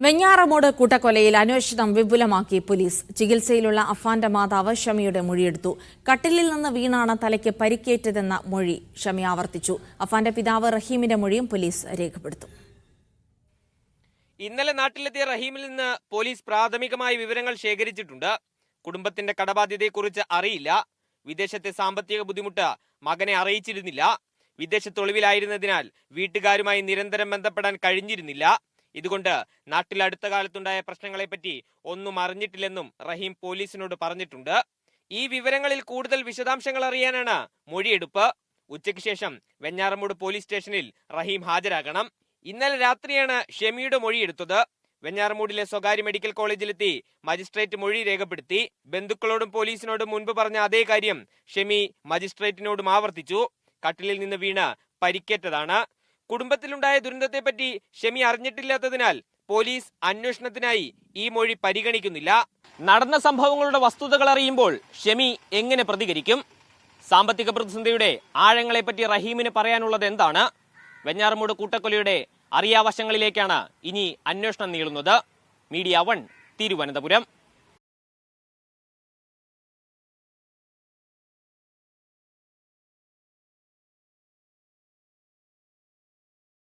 വെഞ്ഞാറമൂട് കൂട്ടക്കൊലയിൽ അന്വേഷണം വിപുലമാക്കി പോലീസ്. ചികിത്സയിലുള്ള അഫാന്റെ മാതാവ് ഷമിയുടെ മൊഴിയെടുത്തു. കട്ടിലിൽ നിന്ന് വീണാണ് തലയ്ക്ക് പരിക്കേറ്റതെന്ന മൊഴി ഷമി ആവർത്തിച്ചു. അഫാന്റെ പിതാവ് റഹീമിന്റെ മൊഴിയും പോലീസ് രേഖപ്പെടുത്തും. ഇന്നലെ നാട്ടിലെത്തിയ റഹീമിൽ നിന്ന് പോലീസ് പ്രാഥമികമായ വിവരങ്ങൾ ശേഖരിച്ചിട്ടുണ്ട്. കുടുംബത്തിന്റെ കടബാധ്യതയെക്കുറിച്ച് അറിയില്ല. വിദേശത്തെ സാമ്പത്തിക ബുദ്ധിമുട്ട് മകനെ അറിയിച്ചിരുന്നില്ല. വിദേശത്ത് ഒളിവിലായിരുന്നതിനാൽ വീട്ടുകാരുമായി നിരന്തരം ബന്ധപ്പെടാൻ കഴിഞ്ഞിരുന്നില്ല. ഇതുകൊണ്ട് നാട്ടിൽ അടുത്ത കാലത്തുണ്ടായ പ്രശ്നങ്ങളെപ്പറ്റി ഒന്നും അറിഞ്ഞിട്ടില്ലെന്നും റഹീം പോലീസിനോട് പറഞ്ഞിട്ടുണ്ട്. ഈ വിവരങ്ങളിൽ കൂടുതൽ വിശദാംശങ്ങൾ അറിയാനാണ് മൊഴിയെടുപ്പ്. ഉച്ചയ്ക്ക് ശേഷം വെഞ്ഞാറമൂട് പോലീസ് സ്റ്റേഷനിൽ റഹീം ഹാജരാകണം. ഇന്നലെ രാത്രിയാണ് ഷമിയുടെ മൊഴിയെടുത്തത്. വെഞ്ഞാറമൂടിലെ സ്വകാര്യ മെഡിക്കൽ കോളേജിലെത്തി മജിസ്ട്രേറ്റ് മൊഴി രേഖപ്പെടുത്തി. ബന്ധുക്കളോടും പോലീസിനോടും മുൻപ് പറഞ്ഞ അതേ കാര്യം ഷമി മജിസ്ട്രേറ്റിനോടും ആവർത്തിച്ചു. കട്ടിലിൽ നിന്ന് വീണ് പരിക്കേറ്റതാണ്. കുടുംബത്തിലുണ്ടായ ദുരന്തത്തെപ്പറ്റി ഷമി അറിഞ്ഞിട്ടില്ലാത്തതിനാൽ പോലീസ് അന്വേഷണത്തിനായി ഈ മൊഴി പരിഗണിക്കുന്നില്ല. നടന്ന സംഭവങ്ങളുടെ വസ്തുതകൾ അറിയുമ്പോൾ ഷമി എങ്ങനെ പ്രതികരിക്കും? സാമ്പത്തിക പ്രതിസന്ധിയുടെ ആഴങ്ങളെപ്പറ്റി റഹീമിന് പറയാനുള്ളത് എന്താണ്? വെഞ്ഞാറമൂട് കൂട്ടക്കൊലയുടെ അറിയാവശങ്ങളിലേക്കാണ് ഇനി അന്വേഷണം നീളുന്നത്. മീഡിയ 1 തിരുവനന്തപുരം.